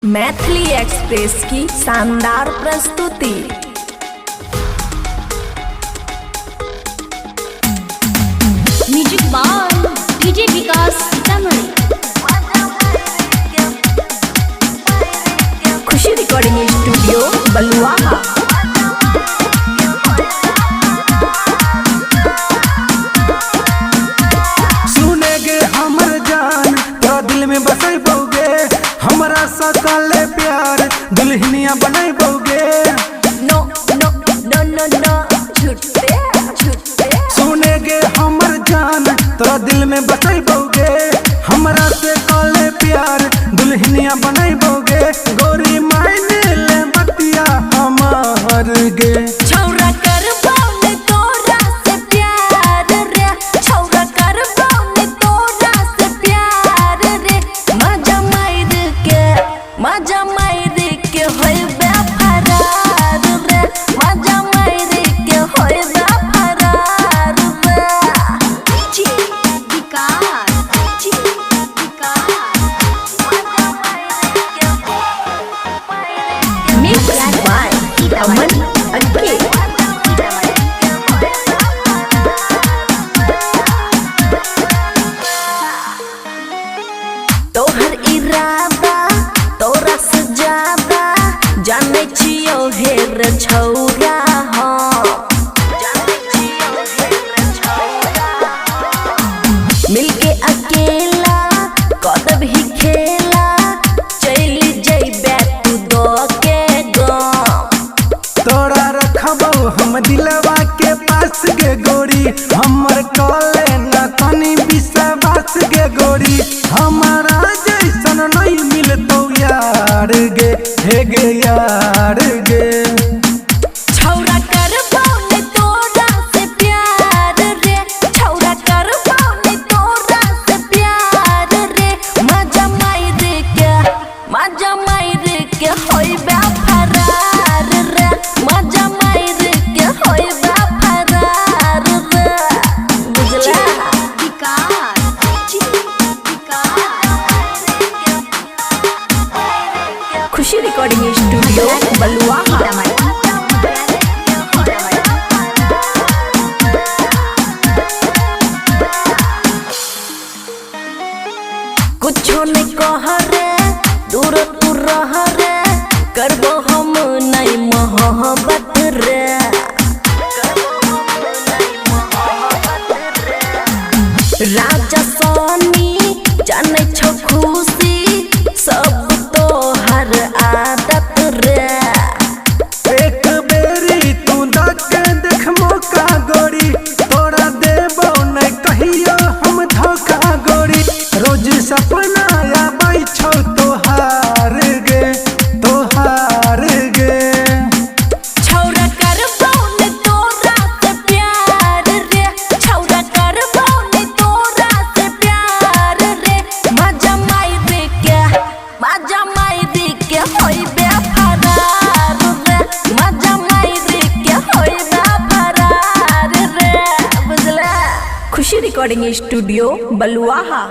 Maithili express की शानदार प्रस्तुति। Music by DJ Vikas Sitamarhi. Khushi recording studio Baluaha. सुनेगे हमर जान तो दिल में बसाई बोगे, हमारा सकले प्यार दुल्हनिया बनाई बोगे। नो नो नो नो नो झूठे झूठे। सुनेगे हमर जान तो दिल में बसाई बोगे, हमारा सकले प्यार दुल्हनिया बनाई बोगे। गोरी मायने ले बतिया हमार गे। छौरा कर बाउने तोरा से प्यार रे, छौरा कर बाउने तोरा से प्यार रे। मजा मार के होय बे फरार रे, मजा मार के होय बे फरार रे। डीजे विकास मजा मार के मिक्स बाय अमन अक्के। तोहर इरादा तोरा से ज्यादा जाने छियो हेर छौरा हो। मिलके अकेला कद भी खेला, चल जइबे तू दो के गम। तोरा रखबो हम दिलवा के पास गे गोरी, हमर कॉले न तनी विश्वास गे गोरी। हमारा जैसन नहीं मिलतो यार गे, हे गे यार गे। छौरा कर बाउने तोरा से प्यार रे, छौरा कर बाउने तोरा से प्यार रे। मजा मार के होय बे फरार रे, मजा मार के होय बे फरार रे। बुझला खुशी रिकॉर्डिंग स्टूडियो बलुआहा। कुछो नहीं कह रे, दूर तू रह रे, करबो हम नहीं मोहब्बत रे। राजा सोनी जाने छो खुशी सब तो हर आदत रे। एक बेरी तू धके देख मौका गोरी, तोरा देबो नहीं कहियो हम धोखा गोरी। रोज सपना आबै छौ तोहार गे, तोहार गे। छौरा कर बाउने तोरा से प्यार रे, छौरा कर बाउने तोरा से प्यार रे। मजा मार के होय बे फरार रे, मजा मार के होय बे फरार रे। बुझला खुशी रिकॉर्डिंग स्टूडियो बलुआहा।